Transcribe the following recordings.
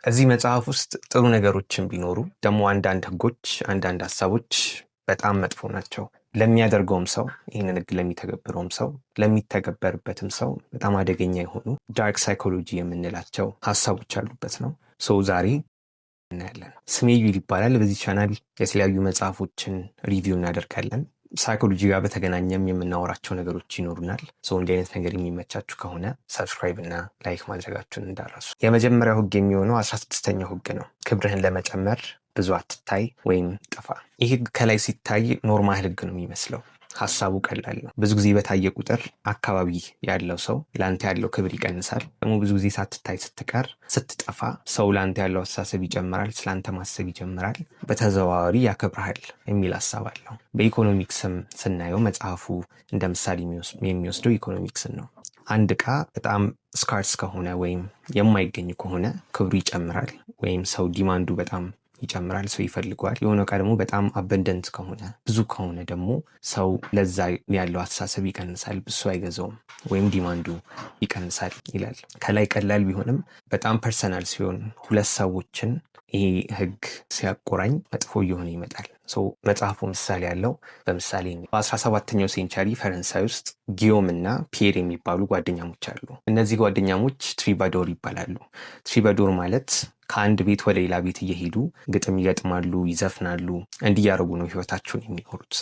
እዚህ መጽሐፍ ውስጥ ጥሩ ነገሮችን ቢኖሩ ደግሞ አንዳንድ ህጎች፣ አንዳንድ ሀሳቦች በጣም መጥፎ ናቸው። ለሚያደርገውም ሰው፣ ይህንን ህግ ለሚተገብረውም ሰው፣ ለሚተገበርበትም ሰው በጣም አደገኛ የሆኑ ዳርክ ሳይኮሎጂ የምንላቸው ሀሳቦች ያሉበት ነው። ዛሬ እናያለን። ስሜ ዩል ይባላል። በዚህ ቻናል የተለያዩ መጽሐፎችን ሪቪው እናደርጋለን። ሳይኮሎጂ ጋር በተገናኘም የምናወራቸው ነገሮች ይኖሩናል። እንዲህ አይነት ነገር የሚመቻችሁ ከሆነ ሰብስክራይብ እና ላይክ ማድረጋችሁን እንዳረሱ። የመጀመሪያው ህግ የሚሆነው 16ኛው ህግ ነው። ክብርህን ለመጨመር ብዙ አትታይ ወይም ጥፋ። ይህ ህግ ከላይ ሲታይ ኖርማል ህግ ነው የሚመስለው። ሀሳቡ ቀላል ነው። ብዙ ጊዜ በታየ ቁጥር አካባቢ ያለው ሰው ለአንተ ያለው ክብር ይቀንሳል። ደግሞ ብዙ ጊዜ ሳትታይ ስትቀር፣ ስትጠፋ ሰው ለአንተ ያለው አስተሳሰብ ይጨምራል፣ ስለአንተ ማሰብ ይጀምራል፣ በተዘዋዋሪ ያከብርሃል የሚል ሀሳብ አለው። በኢኮኖሚክስም ስናየው መጽሐፉ እንደ ምሳሌ የሚወስደው ኢኮኖሚክስን ነው። አንድ ዕቃ በጣም ስካርስ ከሆነ ወይም የማይገኝ ከሆነ ክብሩ ይጨምራል፣ ወይም ሰው ዲማንዱ በጣም ይጨምራል፣ ሰው ይፈልገዋል። የሆነ ዕቃ ደግሞ በጣም አበንደንት ከሆነ ብዙ ከሆነ ደግሞ ሰው ለዛ ያለው አስተሳሰብ ይቀንሳል፣ ብዙ አይገዛውም ወይም ዲማንዱ ይቀንሳል ይላል። ከላይ ቀላል ቢሆንም በጣም ፐርሰናል ሲሆን ሁለት ሰዎችን ይሄ ህግ ሲያቆራኝ መጥፎ እየሆነ ይመጣል። መጽሐፉ ምሳሌ ያለው በምሳሌ በ17ኛው ሴንቸሪ ፈረንሳይ ውስጥ ጊዮም እና ፒየር የሚባሉ ጓደኛሞች አሉ። እነዚህ ጓደኛሞች ትሪባዶር ይባላሉ። ትሪባዶር ማለት ከአንድ ቤት ወደ ሌላ ቤት እየሄዱ ግጥም ይገጥማሉ፣ ይዘፍናሉ። እንዲያደርጉ ነው ህይወታቸውን የሚኖሩት።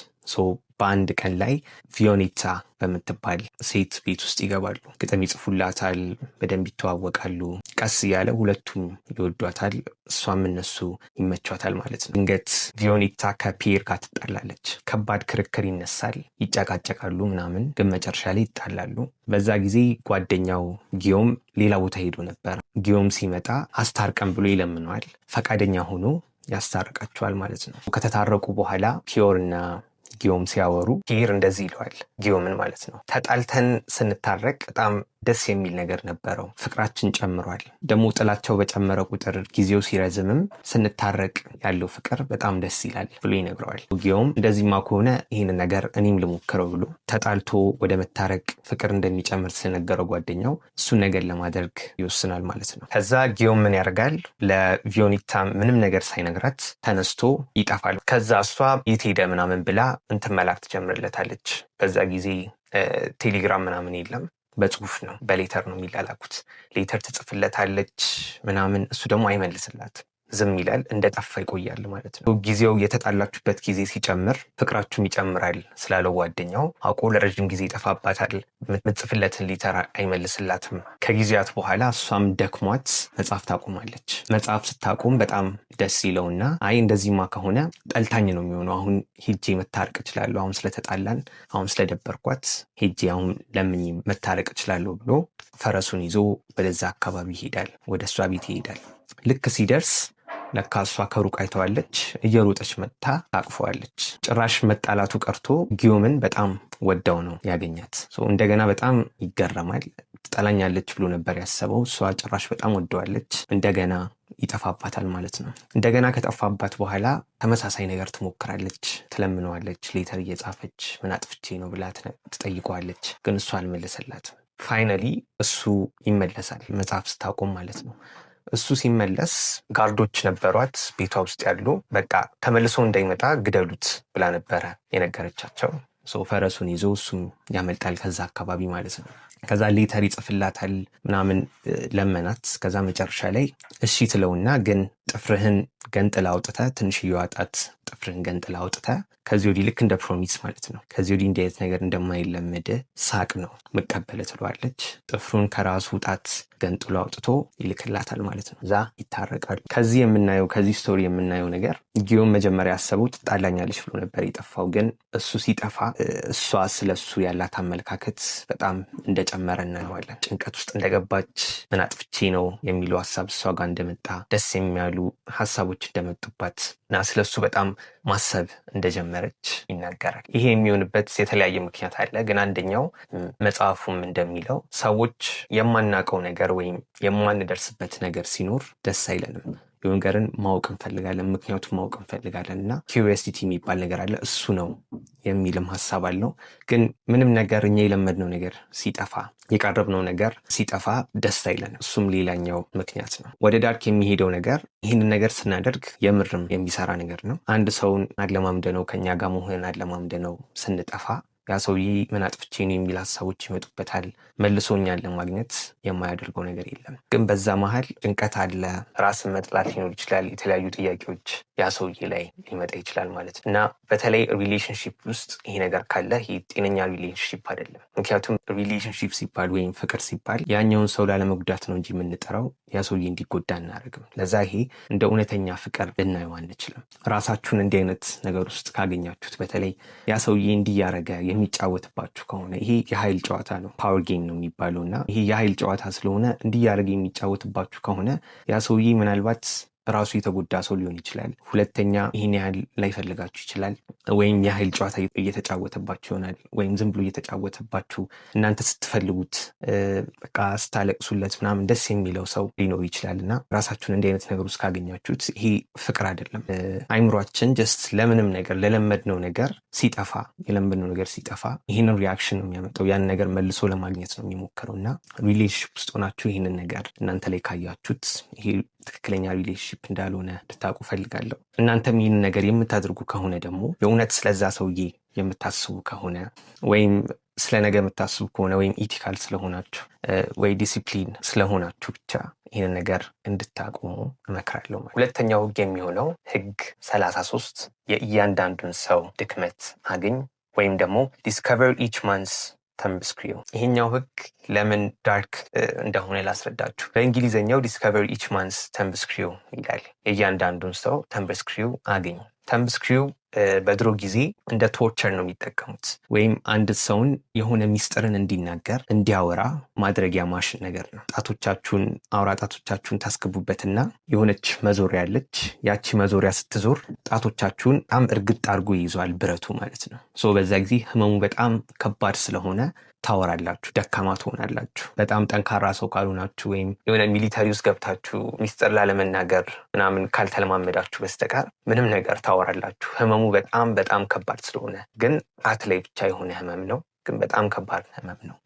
በአንድ ቀን ላይ ቪዮኔታ በምትባል ሴት ቤት ውስጥ ይገባሉ። ግጥም ይጽፉላታል፣ በደንብ ይተዋወቃሉ። ቀስ እያለ ሁለቱም ይወዷታል፣ እሷም እነሱ ይመቿታል ማለት ነው። ድንገት ቪዮኔታ ከፒየር ጋር ትጣላለች። ከባድ ክርክር ይነሳል፣ ይጨቃጨቃሉ ምናምን፣ ግን መጨረሻ ላይ ይጣላሉ። በዛ ጊዜ ጓደኛው ጊዮም ሌላ ቦታ ሄዶ ነበር። ጊዮም ሲመጣ አስታርቀን ብሎ ይለምነዋል። ፈቃደኛ ሆኖ ያስታርቃቸዋል ማለት ነው። ከተታረቁ በኋላ ፒየርና ጊዮም ሲያወሩ ፒየር እንደዚህ ይለዋል ጊዮምን ማለት ነው። ተጣልተን ስንታረቅ በጣም ደስ የሚል ነገር ነበረው፣ ፍቅራችን ጨምሯል። ደግሞ ጥላቸው በጨመረ ቁጥር ጊዜው ሲረዝምም ስንታረቅ ያለው ፍቅር በጣም ደስ ይላል ብሎ ይነግረዋል። ጊዮም እንደዚህማ ከሆነ ይህን ነገር እኔም ልሞክረው ብሎ ተጣልቶ ወደ መታረቅ ፍቅር እንደሚጨምር ስለነገረው ጓደኛው እሱን ነገር ለማድረግ ይወስናል ማለት ነው። ከዛ ጊዮም ምን ያደርጋል? ለቪዮኔታ ምንም ነገር ሳይነግራት ተነስቶ ይጠፋል። ከዛ እሷ የት ሄደ ምናምን ብላ እንትን መላክ ትጀምርለታለች። በዛ ጊዜ ቴሌግራም ምናምን የለም፣ በጽሁፍ ነው፣ በሌተር ነው የሚላላኩት። ሌተር ትጽፍለታለች ምናምን፣ እሱ ደግሞ አይመልስላት፣ ዝም ይላል፣ እንደጠፋ ይቆያል ማለት ነው። ጊዜው የተጣላችሁበት ጊዜ ሲጨምር ፍቅራችሁም ይጨምራል ስላለው ጓደኛው አውቆ ለረጅም ጊዜ ይጠፋባታል። የምትጽፍለትን ሌተር አይመልስላትም። ከጊዜያት በኋላ እሷም ደክሟት መጽሐፍ ታቆማለች። መጽሐፍ ስታቆም በጣም ደስ ይለውና አይ እንደዚህማ ከሆነ ጠልታኝ ነው የሚሆነው፣ አሁን ሄጄ መታረቅ እችላለሁ፣ አሁን ስለተጣላን፣ አሁን ስለደበርኳት ሄጄ አሁን ለምኝ መታረቅ እችላለሁ ብሎ ፈረሱን ይዞ ወደዛ አካባቢ ይሄዳል፣ ወደ እሷ ቤት ይሄዳል። ልክ ሲደርስ ለካ እሷ ከሩቅ አይተዋለች፣ እየሮጠች መጥታ ታቅፈዋለች። ጭራሽ መጣላቱ ቀርቶ ጊዮምን በጣም ወዳው ነው ያገኛት። እንደገና በጣም ይገረማል። ትጠላኛለች ብሎ ነበር ያሰበው፣ እሷ ጭራሽ በጣም ወደዋለች። እንደገና ይጠፋባታል ማለት ነው። እንደገና ከጠፋባት በኋላ ተመሳሳይ ነገር ትሞክራለች፣ ትለምነዋለች። ሌተር እየጻፈች ምን አጥፍቼ ነው ብላ ትጠይቀዋለች፣ ግን እሱ አልመለሰላትም። ፋይናሊ እሱ ይመለሳል፣ መጽሐፍ ስታቆም ማለት ነው። እሱ ሲመለስ ጋርዶች ነበሯት ቤቷ ውስጥ ያሉ። በቃ ተመልሶ እንዳይመጣ ግደሉት ብላ ነበረ የነገረቻቸው። ፈረሱን ይዞ እሱም ያመልጣል ከዛ አካባቢ ማለት ነው። ከዛ ሌተር ይጽፍላታል ምናምን፣ ለመናት። ከዛ መጨረሻ ላይ እሺ ትለውና ግን ጥፍርህን ገንጥላ አውጥተህ፣ ትንሽዬዋ ጣት ጥፍርህን ገንጥላ አውጥተህ ከዚህ ወዲህ ልክ እንደ ፕሮሚስ ማለት ነው፣ ከዚህ ወዲህ እንዲህ አይነት ነገር እንደማይለመድ ሳቅ ነው መቀበል ትለዋለች። ጥፍሩን ከራሱ ጣት ገንጥሎ አውጥቶ ይልክላታል ማለት ነው። እዛ ይታረቃሉ። ከዚህ ስቶሪ የምናየው ነገር ጊዮም መጀመሪያ ያሰበው ትጣላኛለች ብሎ ነበር የጠፋው። ግን እሱ ሲጠፋ እሷ ስለሱ ያላት አመለካከት በጣም እንደጨመረ እናየዋለን። ጭንቀት ውስጥ እንደገባች፣ ምን አጥፍቼ ነው የሚለው ሀሳብ እሷ ጋር እንደመጣ፣ ደስ የሚያሉ ሀሳቦች እንደመጡባት እና ስለሱ በጣም ማሰብ እንደጀመረች ይናገራል። ይሄ የሚሆንበት የተለያየ ምክንያት አለ። ግን አንደኛው መጽሐፉም እንደሚለው ሰዎች የማናውቀው ነገር ወይም የማንደርስበት ነገር ሲኖር ደስ አይለንም። ነገርን ማወቅ እንፈልጋለን፣ ምክንያቱም ማወቅ እንፈልጋለን እና ኪዩሪዮሲቲ የሚባል ነገር አለ። እሱ ነው የሚልም ሀሳብ አለው። ግን ምንም ነገር እኛ የለመድነው ነገር ሲጠፋ፣ የቀረብነው ነገር ሲጠፋ ደስ አይለንም። እሱም ሌላኛው ምክንያት ነው። ወደ ዳርክ የሚሄደው ነገር ይህንን ነገር ስናደርግ የምርም የሚሰራ ነገር ነው። አንድ ሰውን አለማምደነው ከኛ ጋር መሆንን አለማምደነው ስንጠፋ ያ ሰውዬ ምን አጥፍቼ ነው የሚል ሀሳቦች ይመጡበታል። መልሶ እኛን ለማግኘት የማያደርገው ነገር የለም። ግን በዛ መሀል ጭንቀት አለ፣ ራስን መጥላት ሊኖር ይችላል፣ የተለያዩ ጥያቄዎች ያ ሰውዬ ላይ ሊመጣ ይችላል ማለት ነው። እና በተለይ ሪሌሽንሺፕ ውስጥ ይሄ ነገር ካለ ይሄ ጤነኛ ሪሌሽንሺፕ አይደለም። ምክንያቱም ሪሌሽንሺፕ ሲባል ወይም ፍቅር ሲባል ያኛውን ሰው ላለመጉዳት ነው እንጂ የምንጠራው ያ ሰውዬ እንዲጎዳ እናደርግም። ለዛ ይሄ እንደ እውነተኛ ፍቅር ልናየው አንችልም። ራሳችሁን እንዲህ አይነት ነገር ውስጥ ካገኛችሁት፣ በተለይ ያ ሰውዬ እንዲያረገ የሚጫወትባችሁ ከሆነ ይሄ የኃይል ጨዋታ ነው፣ ፓወር ጌም ነው የሚባለው እና ይሄ የኃይል ጨዋታ ስለሆነ እንዲያረገ የሚጫወትባችሁ ከሆነ ያ ሰውዬ ምናልባት ራሱ የተጎዳ ሰው ሊሆን ይችላል። ሁለተኛ ይህን ያህል ላይፈልጋችሁ ይችላል። ወይም የኃይል ጨዋታ እየተጫወተባችሁ ይሆናል። ወይም ዝም ብሎ እየተጫወተባችሁ እናንተ ስትፈልጉት በቃ ስታለቅሱለት ምናምን ደስ የሚለው ሰው ሊኖር ይችላል እና ራሳችሁን እንዲህ አይነት ነገር ውስጥ ካገኛችሁት ይሄ ፍቅር አይደለም። አይምሯችን ጀስት ለምንም ነገር ለለመድነው ነገር ሲጠፋ፣ የለመድነው ነገር ሲጠፋ ይህንን ሪያክሽን ነው የሚያመጣው። ያን ነገር መልሶ ለማግኘት ነው የሚሞክረው እና ሪሌሽንሽፕ ውስጥ ሆናችሁ ይህንን ነገር እናንተ ላይ ካያችሁት ይሄ ትክክለኛ ሪሌሽንሽፕ እንዳልሆነ ልታውቁ ፈልጋለሁ። እናንተም ይህን ነገር የምታደርጉ ከሆነ ደግሞ የእውነት ስለዛ ሰውዬ የምታስቡ ከሆነ ወይም ስለ ነገ የምታስቡ ከሆነ ወይም ኢቲካል ስለሆናችሁ ወይ ዲሲፕሊን ስለሆናችሁ ብቻ ይህን ነገር እንድታቆሙ እመክራለሁ። ሁለተኛው ህግ የሚሆነው ህግ 33 የእያንዳንዱን ሰው ድክመት አግኝ ወይም ደግሞ ዲስከቨር ኢች ማንስ ተምብስክሪው። ይሄኛው ህግ ለምን ዳርክ እንደሆነ ላስረዳችሁ። በእንግሊዘኛው ዲስከቨር ኢች ማንስ ተምብስክሪው ይላል። የእያንዳንዱን ሰው ተምብስክሪው አግኝ። ተምብስክሪው በድሮ ጊዜ እንደ ቶርቸር ነው የሚጠቀሙት። ወይም አንድ ሰውን የሆነ ሚስጥርን እንዲናገር እንዲያወራ ማድረጊያ ማሽን ነገር ነው። ጣቶቻችሁን አውራ ጣቶቻችሁን ታስገቡበትና የሆነች መዞሪያ አለች። ያቺ መዞሪያ ስትዞር ጣቶቻችሁን በጣም እርግጥ አድርጎ ይይዟል ብረቱ ማለት ነው። በዛ ጊዜ ህመሙ በጣም ከባድ ስለሆነ ታወራላችሁ፣ ደካማ ትሆናላችሁ። በጣም ጠንካራ ሰው ካልሆናችሁ ወይም የሆነ ሚሊተሪ ውስጥ ገብታችሁ ሚስጥር ላለመናገር ምናምን ካልተለማመዳችሁ በስተቀር ምንም ነገር ታወራላችሁ። ህመሙ በጣም በጣም ከባድ ስለሆነ፣ ግን ጣት ላይ ብቻ የሆነ ህመም ነው፣ ግን በጣም ከባድ ህመም ነው።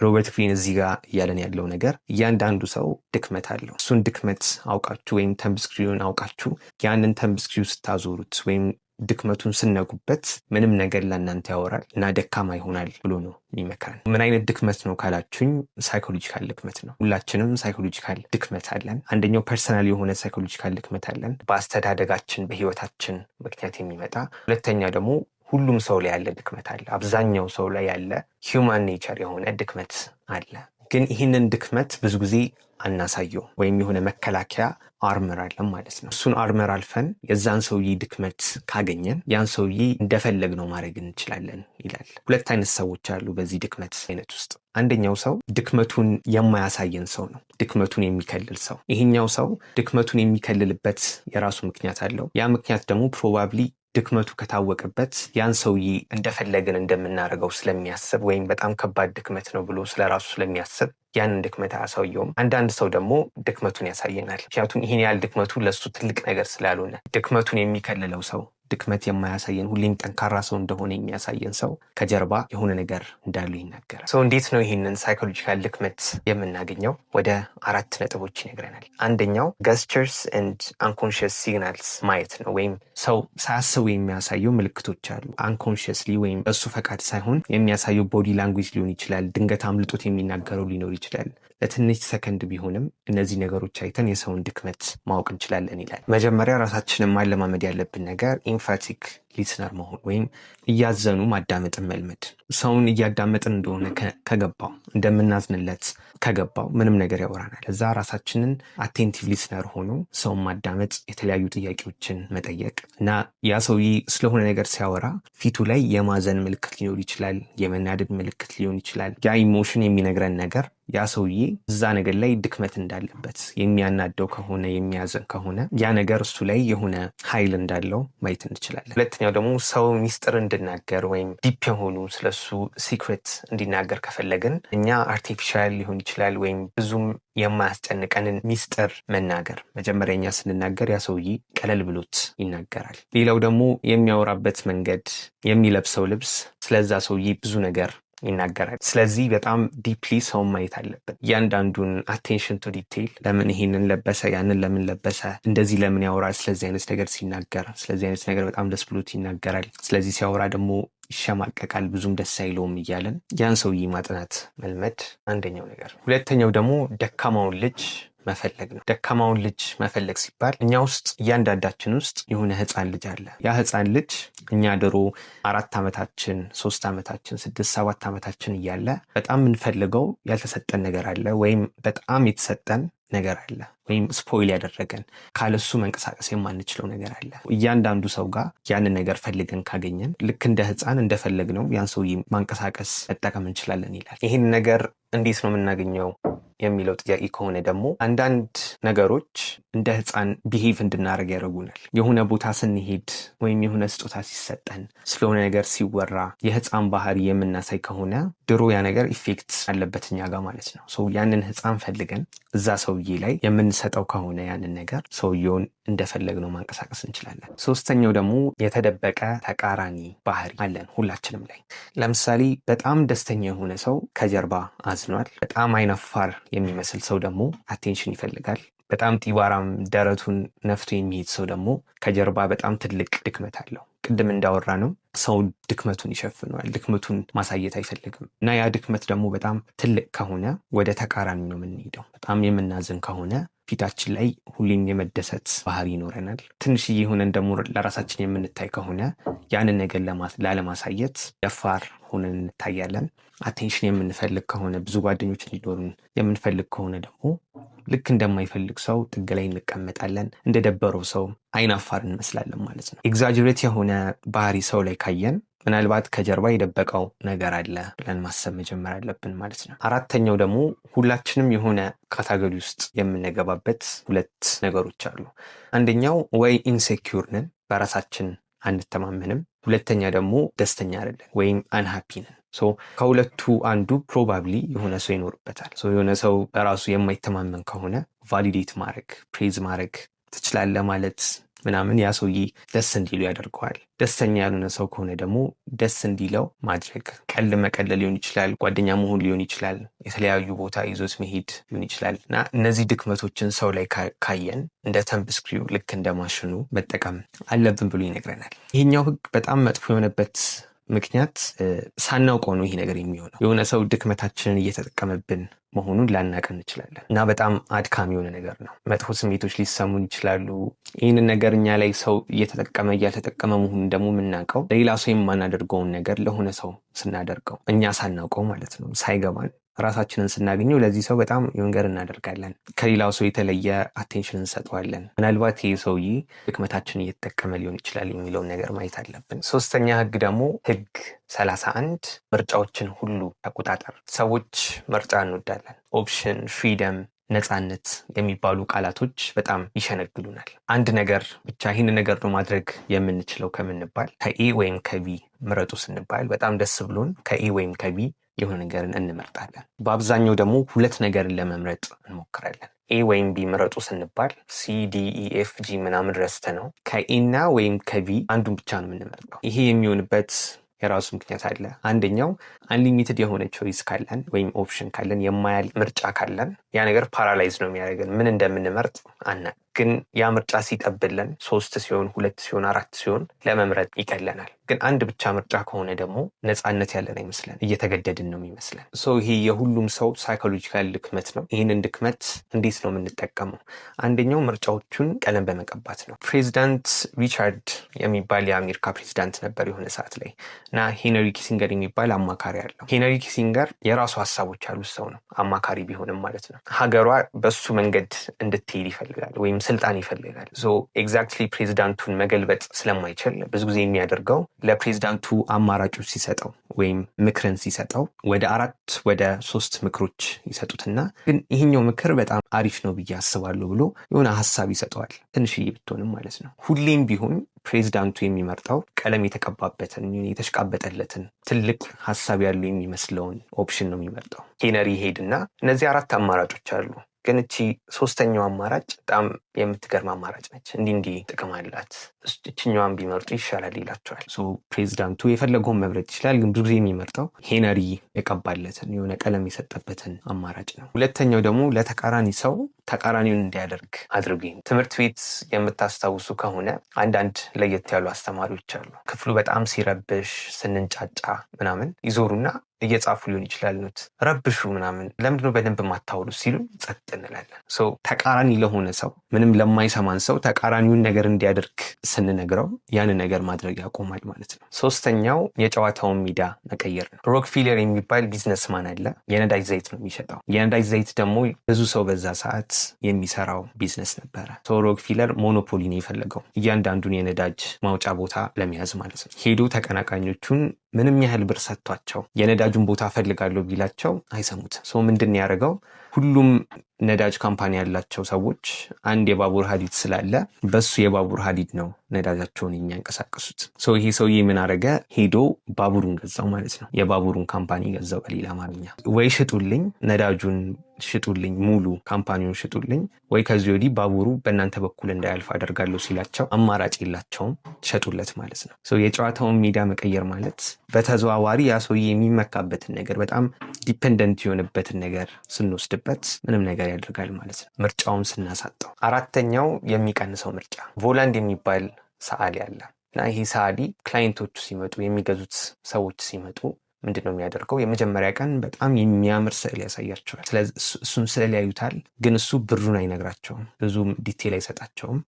ሮበርት ግሪን እዚህ ጋር እያለን ያለው ነገር እያንዳንዱ ሰው ድክመት አለው። እሱን ድክመት አውቃችሁ ወይም ተምብስክሪውን አውቃችሁ ያንን ተምብስክሪው ስታዞሩት ወይም ድክመቱን ስነጉበት ምንም ነገር ለእናንተ ያወራል እና ደካማ ይሆናል ብሎ ነው የሚመክረን። ምን አይነት ድክመት ነው ካላችሁኝ፣ ሳይኮሎጂካል ድክመት ነው። ሁላችንም ሳይኮሎጂካል ድክመት አለን። አንደኛው ፐርሰናል የሆነ ሳይኮሎጂካል ድክመት አለን፣ በአስተዳደጋችን በህይወታችን ምክንያት የሚመጣ። ሁለተኛ ደግሞ ሁሉም ሰው ላይ ያለ ድክመት አለ። አብዛኛው ሰው ላይ ያለ ሂውማን ኔቸር የሆነ ድክመት አለ። ግን ይህንን ድክመት ብዙ ጊዜ አናሳየው ወይም የሆነ መከላከያ አርመር አለን ማለት ነው። እሱን አርመር አልፈን የዛን ሰውዬ ድክመት ካገኘን ያን ሰውዬ እንደፈለግነው ማድረግ እንችላለን ይላል። ሁለት አይነት ሰዎች አሉ በዚህ ድክመት አይነት ውስጥ። አንደኛው ሰው ድክመቱን የማያሳየን ሰው ነው፣ ድክመቱን የሚከልል ሰው። ይሄኛው ሰው ድክመቱን የሚከልልበት የራሱ ምክንያት አለው። ያ ምክንያት ደግሞ ፕሮባብሊ ድክመቱ ከታወቀበት ያን ሰውዬ እንደፈለግን እንደምናደርገው ስለሚያስብ ወይም በጣም ከባድ ድክመት ነው ብሎ ስለራሱ ስለሚያስብ ያንን ድክመት አያሳየውም። አንዳንድ ሰው ደግሞ ድክመቱን ያሳየናል። ምክንያቱም ይህን ያህል ድክመቱ ለሱ ትልቅ ነገር ስላልሆነ። ድክመቱን የሚከልለው ሰው፣ ድክመት የማያሳየን ሁሌም ጠንካራ ሰው እንደሆነ የሚያሳየን ሰው ከጀርባ የሆነ ነገር እንዳለው ይናገራል። እንዴት ነው ይህንን ሳይኮሎጂካል ድክመት የምናገኘው? ወደ 4 ነጥቦች ይነግረናል። አንደኛው ገስቸርስ ኤንድ አንኮንሽስ ሲግናልስ ማየት ነው። ወይም ሰው ሳያስቡ የሚያሳየው ምልክቶች አሉ። አንኮንሽስሊ ወይም በሱ ፈቃድ ሳይሆን የሚያሳየው ቦዲ ላንጉጅ ሊሆን ይችላል። ድንገት አምልጦት የሚናገረው ሊኖር ይችላል። ለትንሽ ሰከንድ ቢሆንም እነዚህ ነገሮች አይተን የሰውን ድክመት ማወቅ እንችላለን ይላል። መጀመሪያ ራሳችንን ማለማመድ ያለብን ነገር ኢምፓቲክ ሊስነር መሆን ወይም እያዘኑ ማዳመጥን መልመድ። ሰውን እያዳመጥን እንደሆነ ከገባው፣ እንደምናዝንለት ከገባው ምንም ነገር ያወራናል። እዛ ራሳችንን አቴንቲቭ ሊስነር ሆኖ ሰውን ማዳመጥ፣ የተለያዩ ጥያቄዎችን መጠየቅ እና ያ ሰውዬ ስለሆነ ነገር ሲያወራ ፊቱ ላይ የማዘን ምልክት ሊኖር ይችላል፣ የመናደድ ምልክት ሊሆን ይችላል። ያ ኢሞሽን የሚነግረን ነገር ያ ሰውዬ እዛ ነገር ላይ ድክመት እንዳለበት የሚያናደው ከሆነ የሚያዘን ከሆነ ያ ነገር እሱ ላይ የሆነ ኃይል እንዳለው ማየት እንችላለን። ሁለተኛው ደግሞ ሰው ሚስጥር እንድናገር ወይም ዲፕ የሆኑ ስለሱ ሲክሬት እንዲናገር ከፈለግን እኛ አርቲፊሻል ሊሆን ይችላል ወይም ብዙም የማያስጨንቀንን ሚስጥር መናገር መጀመሪያ እኛ ስንናገር ያ ሰውዬ ቀለል ብሎት ይናገራል። ሌላው ደግሞ የሚያወራበት መንገድ፣ የሚለብሰው ልብስ ስለዛ ሰውዬ ብዙ ነገር ይናገራል። ስለዚህ በጣም ዲፕሊ ሰው ማየት አለብን። እያንዳንዱን አቴንሽን ቱ ዲቴይል፣ ለምን ይሄንን ለበሰ፣ ያንን ለምን ለበሰ፣ እንደዚህ ለምን ያወራል፣ ስለዚህ አይነት ነገር ሲናገር፣ ስለዚህ አይነት ነገር በጣም ደስ ብሎት ይናገራል፣ ስለዚህ ሲያወራ ደግሞ ይሸማቀቃል፣ ብዙም ደስ አይለውም እያለን ያን ሰውዬ ማጥናት መልመድ አንደኛው ነገር። ሁለተኛው ደግሞ ደካማውን ልጅ መፈለግ ነው። ደካማውን ልጅ መፈለግ ሲባል እኛ ውስጥ እያንዳንዳችን ውስጥ የሆነ ህፃን ልጅ አለ። ያ ህፃን ልጅ እኛ ድሮ 4 ዓመታችን 3 ዓመታችን 6 7 ዓመታችን እያለ በጣም የምንፈልገው ያልተሰጠን ነገር አለ፣ ወይም በጣም የተሰጠን ነገር አለ፣ ወይም ስፖይል ያደረገን ካለሱ መንቀሳቀስ የማንችለው ነገር አለ። እያንዳንዱ ሰው ጋር ያንን ነገር ፈልገን ካገኘን ልክ እንደ ህፃን እንደፈለግነው ያን ሰውዬ ማንቀሳቀስ መጠቀም እንችላለን ይላል። ይህን ነገር እንዴት ነው የምናገኘው የሚለው ጥያቄ ከሆነ ደግሞ አንዳንድ ነገሮች እንደ ህፃን ቢሄቭ እንድናደርግ ያደርጉናል። የሆነ ቦታ ስንሄድ ወይም የሆነ ስጦታ ሲሰጠን ስለሆነ ነገር ሲወራ የህፃን ባህሪ የምናሳይ ከሆነ ድሮ ያ ነገር ኢፌክት አለበት እኛ ጋር ማለት ነው። ያንን ህፃን ፈልገን እዛ ሰውዬ ላይ የምንሰጠው ከሆነ ያንን ነገር ሰውየውን እንደፈለግነው ማንቀሳቀስ እንችላለን። ሶስተኛው ደግሞ የተደበቀ ተቃራኒ ባህሪ አለን ሁላችንም ላይ። ለምሳሌ በጣም ደስተኛ የሆነ ሰው ከጀርባ አዝኗል። በጣም አይናፋር የሚመስል ሰው ደግሞ አቴንሽን ይፈልጋል። በጣም ጢባራም ደረቱን ነፍቶ የሚሄድ ሰው ደግሞ ከጀርባ በጣም ትልቅ ድክመት አለው። ቅድም እንዳወራ ነው ሰው ድክመቱን ይሸፍነዋል፣ ድክመቱን ማሳየት አይፈልግም። እና ያ ድክመት ደግሞ በጣም ትልቅ ከሆነ ወደ ተቃራኒ ነው የምንሄደው። በጣም የምናዝን ከሆነ ፊታችን ላይ ሁሌም የመደሰት ባህሪ ይኖረናል። ትንሽዬ ሆነን ደግሞ ለራሳችን የምንታይ ከሆነ ያንን ነገር ላለማሳየት ደፋር ሆነን እንታያለን። አቴንሽን የምንፈልግ ከሆነ ብዙ ጓደኞች እንዲኖሩን የምንፈልግ ከሆነ ደግሞ ልክ እንደማይፈልግ ሰው ጥግ ላይ እንቀመጣለን። እንደደበረው ሰው አይናፋር እንመስላለን ማለት ነው። ኤግዛጀሬት የሆነ ባህሪ ሰው ላይ ካየን ምናልባት ከጀርባ የደበቀው ነገር አለ ብለን ማሰብ መጀመር አለብን ማለት ነው። አራተኛው ደግሞ ሁላችንም የሆነ ካታጎሪ ውስጥ የምንገባበት 2 ነገሮች አሉ። አንደኛው ወይ ኢንሴኪዩር ነን፣ በራሳችን አንተማመንም። ሁለተኛ ደግሞ ደስተኛ አይደለን ወይም አንሃፒ ነን። ከሁለቱ አንዱ ፕሮባብሊ የሆነ ሰው ይኖርበታል። የሆነ ሰው በራሱ የማይተማመን ከሆነ ቫሊዴት ማድረግ ፕሬዝ ማድረግ ትችላለህ ማለት ምናምን ያ ሰውዬ ደስ እንዲሉ ያደርገዋል። ደስተኛ ያልሆነ ሰው ከሆነ ደግሞ ደስ እንዲለው ማድረግ፣ ቀልድ መቀለል ሊሆን ይችላል፣ ጓደኛ መሆን ሊሆን ይችላል፣ የተለያዩ ቦታ ይዞት መሄድ ሊሆን ይችላል። እና እነዚህ ድክመቶችን ሰው ላይ ካየን እንደ ተምብ ስክሪው ልክ እንደ ማሽኑ መጠቀም አለብን ብሎ ይነግረናል። ይሄኛው ህግ በጣም መጥፎ የሆነበት ምክንያት ሳናውቀው ነው ይሄ ነገር የሚሆነው። የሆነ ሰው ድክመታችንን እየተጠቀመብን መሆኑን ላናቅ እንችላለን እና በጣም አድካሚ የሆነ ነገር ነው። መጥፎ ስሜቶች ሊሰሙን ይችላሉ። ይህንን ነገር እኛ ላይ ሰው እያልተጠቀመ መሆኑን ደግሞ የምናውቀው ለሌላ ሰው የማናደርገውን ነገር ለሆነ ሰው ስናደርገው እኛ ሳናውቀው ማለት ነው፣ ሳይገባን ራሳችንን ስናገኘው ለዚህ ሰው በጣም የሆነ እናደርጋለን። ከሌላው ሰው የተለየ አቴንሽን እንሰጠዋለን። ምናልባት ይህ ሰውዬ ድክመታችን እየተጠቀመ ሊሆን ይችላል የሚለውን ነገር ማየት አለብን። ሶስተኛ ህግ ደግሞ ህግ 31 ምርጫዎችን ሁሉ ተቆጣጠር። ሰዎች ምርጫ እንወዳለን። ኦፕሽን፣ ፍሪደም፣ ነፃነት የሚባሉ ቃላቶች በጣም ይሸነግሉናል። አንድ ነገር ብቻ ይህን ነገር ነው ማድረግ የምንችለው ከምንባል ከኤ ወይም ከቢ ምረጡ ስንባል በጣም ደስ ብሎን ከኤ ወይም ከቢ የሆነ ነገርን እንመርጣለን። በአብዛኛው ደግሞ 2 ነገርን ለመምረጥ እንሞክራለን። ኤ ወይም ቢ ምረጡ ስንባል CDEFG ምናምን ረስተ ነው ከኤ እና ወይም ከቢ አንዱን ብቻ ነው የምንመርጠው። ይሄ የሚሆንበት የራሱ ምክንያት አለ። አንደኛው አንሊሚትድ የሆነ ቾይስ ካለን ወይም ኦፕሽን ካለን የማያልቅ ምርጫ ካለን ያ ነገር ፓራላይዝ ነው የሚያደርገን። ምን እንደምንመርጥ አናውቅም። ግን ያ ምርጫ ሲጠብልን 3 ሲሆን 2 ሲሆን 4 ሲሆን ለመምረጥ ይቀለናል። ግን አንድ ብቻ ምርጫ ከሆነ ደግሞ ነፃነት ያለን አይመስለን፣ እየተገደድን ነው የሚመስለን። ይሄ የሁሉም ሰው ሳይኮሎጂካል ድክመት ነው። ይህንን ድክመት እንዴት ነው የምንጠቀመው? አንደኛው ምርጫዎቹን ቀለም በመቀባት ነው። ፕሬዚዳንት ሪቻርድ የሚባል የአሜሪካ ፕሬዚዳንት ነበር የሆነ ሰዓት ላይ እና ሄንሪ ኪሲንገር የሚባል አማካሪ አለው። ሄንሪ ኪሲንገር የራሱ ሀሳቦች ያሉት ሰው ነው፣ አማካሪ ቢሆንም ማለት ነው። ሀገሯ በሱ መንገድ እንድትሄድ ይፈልጋል ወይም ስልጣን ይፈልጋል። ኤግዛክትሊ ፕሬዚዳንቱን መገልበጥ ስለማይችል ብዙ ጊዜ የሚያደርገው ለፕሬዚዳንቱ አማራጮች ሲሰጠው ወይም ምክርን ሲሰጠው ወደ 3 ምክሮች ይሰጡትና ግን ይሄኛው ምክር በጣም አሪፍ ነው ብዬ አስባለሁ ብሎ የሆነ ሀሳብ ይሰጠዋል፣ ትንሽዬ ብትሆንም ማለት ነው። ሁሌም ቢሆን ፕሬዚዳንቱ የሚመርጠው ቀለም የተቀባበትን የተሽቃበጠለትን ትልቅ ሀሳብ ያለው የሚመስለውን ኦፕሽን ነው የሚመርጠው። ሄነሪ ሄድና እነዚህ 4 አማራጮች አሉ፣ ግን እቺ 3ኛው አማራጭ በጣም የምትገርም አማራጭ ነች፣ እንዲህ ጥቅም አላት፣ እችኛዋን ቢመርጡ ይሻላል ይላቸዋል። ፕሬዚዳንቱ የፈለገውን መምረጥ ይችላል፣ ግን ብዙ ጊዜ የሚመርጠው ሄነሪ የቀባለትን የሆነ ቀለም የሰጠበትን አማራጭ ነው። ሁለተኛው ደግሞ ለተቃራኒ ሰው ተቃራኒውን እንዲያደርግ አድርጉ። ትምህርት ቤት የምታስታውሱ ከሆነ አንዳንድ ለየት ያሉ አስተማሪዎች አሉ። ክፍሉ በጣም ሲረብሽ ስንንጫጫ ምናምን ይዞሩና እየጻፉ ሊሆን ይችላል ኖት ረብሹ ምናምን ለምንድነው በደንብ ማታወሉ ሲሉ ጸጥ እንላለን። ተቃራኒ ለሆነ ሰው ምንም ለማይሰማን ሰው ተቃራኒውን ነገር እንዲያደርግ ስንነግረው ያንን ነገር ማድረግ ያቆማል ማለት ነው። 3ኛው የጨዋታውን ሜዳ መቀየር ነው። ሮክፊለር የሚባል ቢዝነስማን አለ። የነዳጅ ዘይት ነው የሚሸጠው። የነዳጅ ዘይት ደግሞ ብዙ ሰው በዛ ሰዓት የሚሰራው ቢዝነስ ነበረ። ሮክፊለር ሞኖፖሊ ነው የፈለገው እያንዳንዱን የነዳጅ ማውጫ ቦታ ለመያዝ ማለት ነው። ሄዶ ተቀናቃኞቹን ምንም ያህል ብር ሰጥቷቸው የነዳጁን ቦታ ፈልጋለሁ ቢላቸው አይሰሙትም። ምንድን ያደረገው ሁሉም ነዳጅ ካምፓኒ ያላቸው ሰዎች አንድ የባቡር ሀዲድ ስላለ በሱ የባቡር ሀዲድ ነው ነዳጃቸውን የሚያንቀሳቀሱት። ይሄ ሰውዬ ምን አረገ? ሄዶ ባቡሩን ገዛው ማለት ነው። የባቡሩን ካምፓኒ ገዛው። በሌላ አማርኛ ወይ ሽጡልኝ፣ ነዳጁን ሽጡልኝ፣ ሙሉ ካምፓኒውን ሽጡልኝ፣ ወይ ከዚህ ወዲህ ባቡሩ በእናንተ በኩል እንዳያልፍ አደርጋለሁ ሲላቸው አማራጭ የላቸውም፣ ሸጡለት ማለት ነው። የጨዋታውን ሜዳ መቀየር ማለት በተዘዋዋሪ ያ ሰውዬ የሚመካበትን ነገር በጣም ዲፔንደንት የሆነበትን ነገር ስንወስድበት ምንም ነገር ያደርጋል ማለት ነው፣ ምርጫውን ስናሳጠው። 4ኛው የሚቀንሰው ምርጫ። ቮላንድ የሚባል ሰዓሊ አለ እና ይሄ ሰዓሊ ክላይንቶቹ ሲመጡ የሚገዙት ሰዎች ሲመጡ ምንድነው የሚያደርገው? የመጀመሪያ ቀን በጣም የሚያምር ስዕል ያሳያቸዋል። ስለዚህ እሱን ስዕል ያዩታል፣ ግን እሱ ብሩን አይነግራቸውም፣ ብዙም ዲቴል አይሰጣቸውም።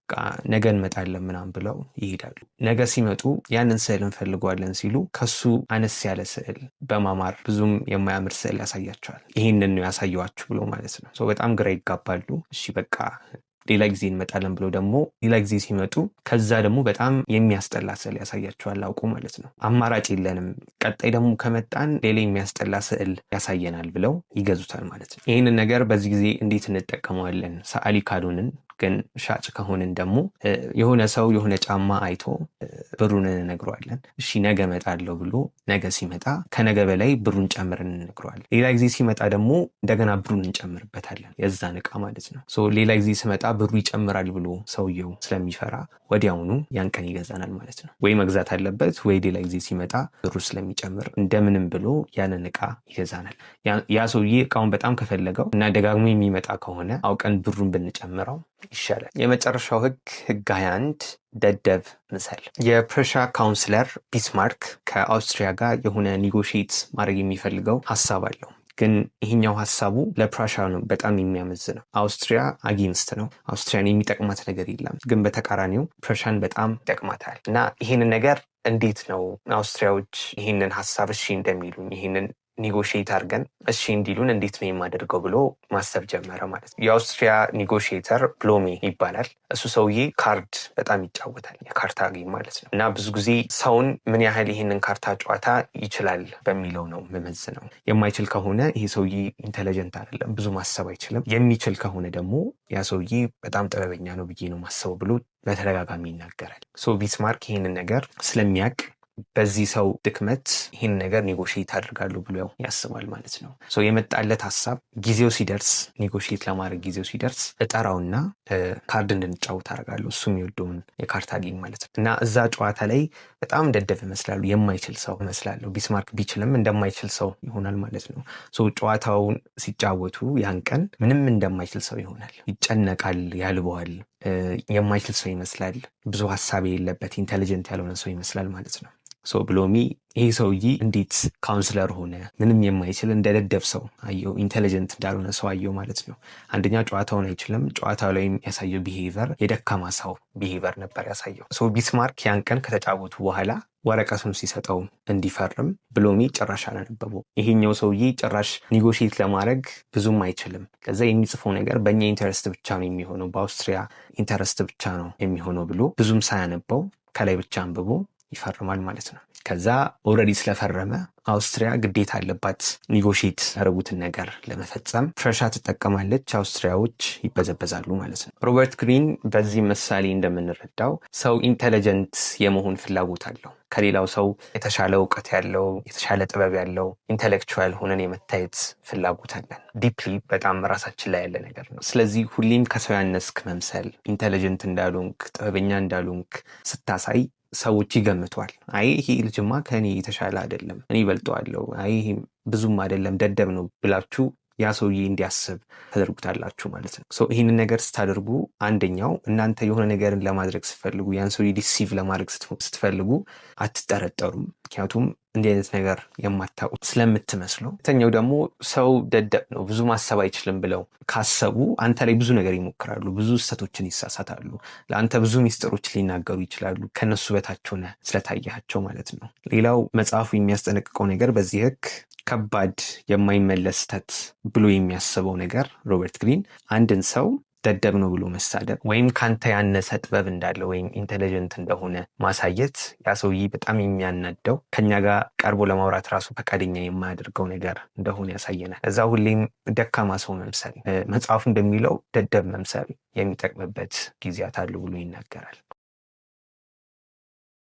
ነገ እንመጣለን ምናምን ብለው ይሄዳሉ። ነገ ሲመጡ ያንን ስዕል እንፈልገዋለን ሲሉ ከሱ አነስ ያለ ስዕል በማማር ብዙም የማያምር ስዕል ያሳያቸዋል። ይህንን ነው ያሳየዋችሁ ብሎ ማለት ነው። በጣም ግራ ይጋባሉ። እሺ በቃ ሌላ ጊዜ እንመጣለን ብለው ደግሞ ሌላ ጊዜ ሲመጡ ከዛ ደግሞ በጣም የሚያስጠላ ስዕል ያሳያቸዋል አውቁ ማለት ነው። አማራጭ የለንም፣ ቀጣይ ደግሞ ከመጣን ሌላ የሚያስጠላ ስዕል ያሳየናል ብለው ይገዙታል ማለት ነው። ይህንን ነገር በዚህ ጊዜ እንዴት እንጠቀመዋለን? ሰዓሊ ካልሆንን ግን ሻጭ ከሆንን ደግሞ የሆነ ሰው የሆነ ጫማ አይቶ ብሩን እንነግረዋለን። እሺ ነገ እመጣለሁ ብሎ ነገ ሲመጣ ከነገ በላይ ብሩን ጨምረን እንነግረዋለን። ሌላ ጊዜ ሲመጣ ደግሞ እንደገና ብሩን እንጨምርበታለን፣ የዛን ዕቃ ማለት ነው። ሌላ ጊዜ ሲመጣ ብሩ ይጨምራል ብሎ ሰውየው ስለሚፈራ ወዲያውኑ ያን ቀን ይገዛናል ማለት ነው። ወይ መግዛት አለበት ወይ ሌላ ጊዜ ሲመጣ ብሩ ስለሚጨምር እንደምንም ብሎ ያንን ዕቃ ይገዛናል። ያ ሰውዬ ዕቃውን በጣም ከፈለገው እና ደጋግሞ የሚመጣ ከሆነ አውቀን ብሩን ብንጨምረው ይሻላል። የመጨረሻው ህግ 21 ደደብ ምሰል። የፕረሻ ካውንስለር ቢስማርክ ከአውስትሪያ ጋር የሆነ ኒጎሽት ማድረግ የሚፈልገው ሀሳብ አለው። ግን ይህኛው ሀሳቡ ለፕራሻ ነው በጣም የሚያመዝ ነው። አውስትሪያ አጌንስት ነው። አውስትሪያን የሚጠቅማት ነገር የለም። ግን በተቃራኒው ፕራሻን በጣም ይጠቅማታል። እና ይህንን ነገር እንዴት ነው አውስትሪያዎች ይህንን ሀሳብ እሺ እንደሚሉኝ ይህንን ኒጎሽት አድርገን እሺ እንዲሉን እንዴት ነው የማደርገው ብሎ ማሰብ ጀመረ ማለት ነው። የአውስትሪያ ኒጎሽተር ብሎሜ ይባላል። እሱ ሰውዬ ካርድ በጣም ይጫወታል፣ የካርታ ጌም ማለት ነው። እና ብዙ ጊዜ ሰውን ምን ያህል ይህንን ካርታ ጨዋታ ይችላል በሚለው ነው የምመዝነው። የማይችል ከሆነ ይሄ ሰውዬ ኢንቴሊጀንት አይደለም፣ ብዙ ማሰብ አይችልም። የሚችል ከሆነ ደግሞ ያ ሰውዬ በጣም ጥበበኛ ነው ብዬ ነው ማሰበው ብሎ በተደጋጋሚ ይናገራል። ቢስማርክ ይህንን ነገር ስለሚያውቅ በዚህ ሰው ድክመት ይህን ነገር ኔጎሽት አድርጋሉ ብሎ ያስባል ማለት ነው። የመጣለት ሀሳብ ጊዜው ሲደርስ ኔጎሽት ለማድረግ ጊዜው ሲደርስ እጠራውና ካርድ እንድንጫወት አደርጋለሁ፣ እሱ የሚወደውን የካርታ ጌም ማለት ነው። እና እዛ ጨዋታ ላይ በጣም ደደብ ይመስላሉ፣ የማይችል ሰው ይመስላለሁ። ቢስማርክ ቢችልም እንደማይችል ሰው ይሆናል ማለት ነው። ጨዋታውን ሲጫወቱ ያን ቀን ምንም እንደማይችል ሰው ይሆናል፣ ይጨነቃል፣ ያልበዋል፣ የማይችል ሰው ይመስላል፣ ብዙ ሀሳብ የሌለበት ኢንቴሊጀንት ያልሆነ ሰው ይመስላል ማለት ነው። ብሎሚ ይሄ ሰውዬ እንዴት ካውንስለር ሆነ? ምንም የማይችል እንደደደብ ሰው አየው፣ ኢንቴሊጀንት እንዳልሆነ ሰው አየው ማለት ነው። አንደኛ ጨዋታውን አይችልም። ጨዋታው ላይ ያሳየው ቢሄቨር የደካማ ሰው ቢሄቨር ነበር ያሳየው። ቢስማርክ ያን ቀን ከተጫወቱ በኋላ ወረቀቱን ሲሰጠው እንዲፈርም ብሎሚ ጭራሽ አላነበበው። ይሄኛው ሰውዬ ጭራሽ ኒጎሽት ለማድረግ ብዙም አይችልም። ከዛ የሚጽፈው ነገር በእኛ ኢንተረስት ብቻ ነው የሚሆነው፣ በአውስትሪያ ኢንተረስት ብቻ ነው የሚሆነው ብሎ ብዙም ሳያነበው ከላይ ብቻ አንብቦ ይፈርማል ማለት ነው። ከዛ ኦልሬዲ ስለፈረመ አውስትሪያ ግዴታ አለባት ኒጎሽት ያደረጉትን ነገር ለመፈጸም ፍረሻ ትጠቀማለች። አውስትሪያዎች ይበዘበዛሉ ማለት ነው። ሮበርት ግሪን በዚህ ምሳሌ እንደምንረዳው ሰው ኢንቴሊጀንት የመሆን ፍላጎት አለው። ከሌላው ሰው የተሻለ እውቀት ያለው፣ የተሻለ ጥበብ ያለው ኢንቴሌክቹዋል ሆነን የመታየት ፍላጎት አለን። ዲፕሊ በጣም ራሳችን ላይ ያለ ነገር ነው። ስለዚህ ሁሌም ከሰው ያነስክ መምሰል፣ ኢንቴሊጀንት እንዳሉንክ፣ ጥበበኛ እንዳሉንክ ስታሳይ ሰዎች ይገምቷል። አይ ይሄ ልጅማ ከኔ የተሻለ አይደለም፣ እኔ ይበልጠዋለሁ፣ አይ ይሄ ብዙም አይደለም፣ ደደብ ነው ብላችሁ ያ ሰውዬ እንዲያስብ ተደርጉታላችሁ ማለት ነው። ይህንን ነገር ስታደርጉ አንደኛው እናንተ የሆነ ነገርን ለማድረግ ስትፈልጉ፣ ያን ሰውዬ ዲሲቭ ለማድረግ ስትፈልጉ አትጠረጠሩም። ምክንያቱም እንዲህ አይነት ነገር የማታውቁት ስለምትመስሉ። ሁለተኛው ደግሞ ሰው ደደብ ነው ብዙ ማሰብ አይችልም ብለው ካሰቡ አንተ ላይ ብዙ ነገር ይሞክራሉ፣ ብዙ ስህተቶችን ይሳሳታሉ፣ ለአንተ ብዙ ሚስጥሮች ሊናገሩ ይችላሉ፣ ከነሱ በታች ሆነህ ስለታያቸው ማለት ነው። ሌላው መጽሐፉ የሚያስጠነቅቀው ነገር በዚህ ህግ ከባድ የማይመለስ ስህተት ብሎ የሚያስበው ነገር ሮበርት ግሪን አንድን ሰው ደደብ ነው ብሎ መሳደብ ወይም ካንተ ያነሰ ጥበብ እንዳለው ወይም ኢንቴሊጀንት እንደሆነ ማሳየት ያ ሰውዬ በጣም የሚያናደው ከኛ ጋር ቀርቦ ለማውራት ራሱ ፈቃደኛ የማያደርገው ነገር እንደሆነ ያሳየናል። እዛ ሁሌም ደካማ ሰው መምሰል፣ መጽሐፉ እንደሚለው ደደብ መምሰል የሚጠቅምበት ጊዜያት አሉ ብሎ ይናገራል።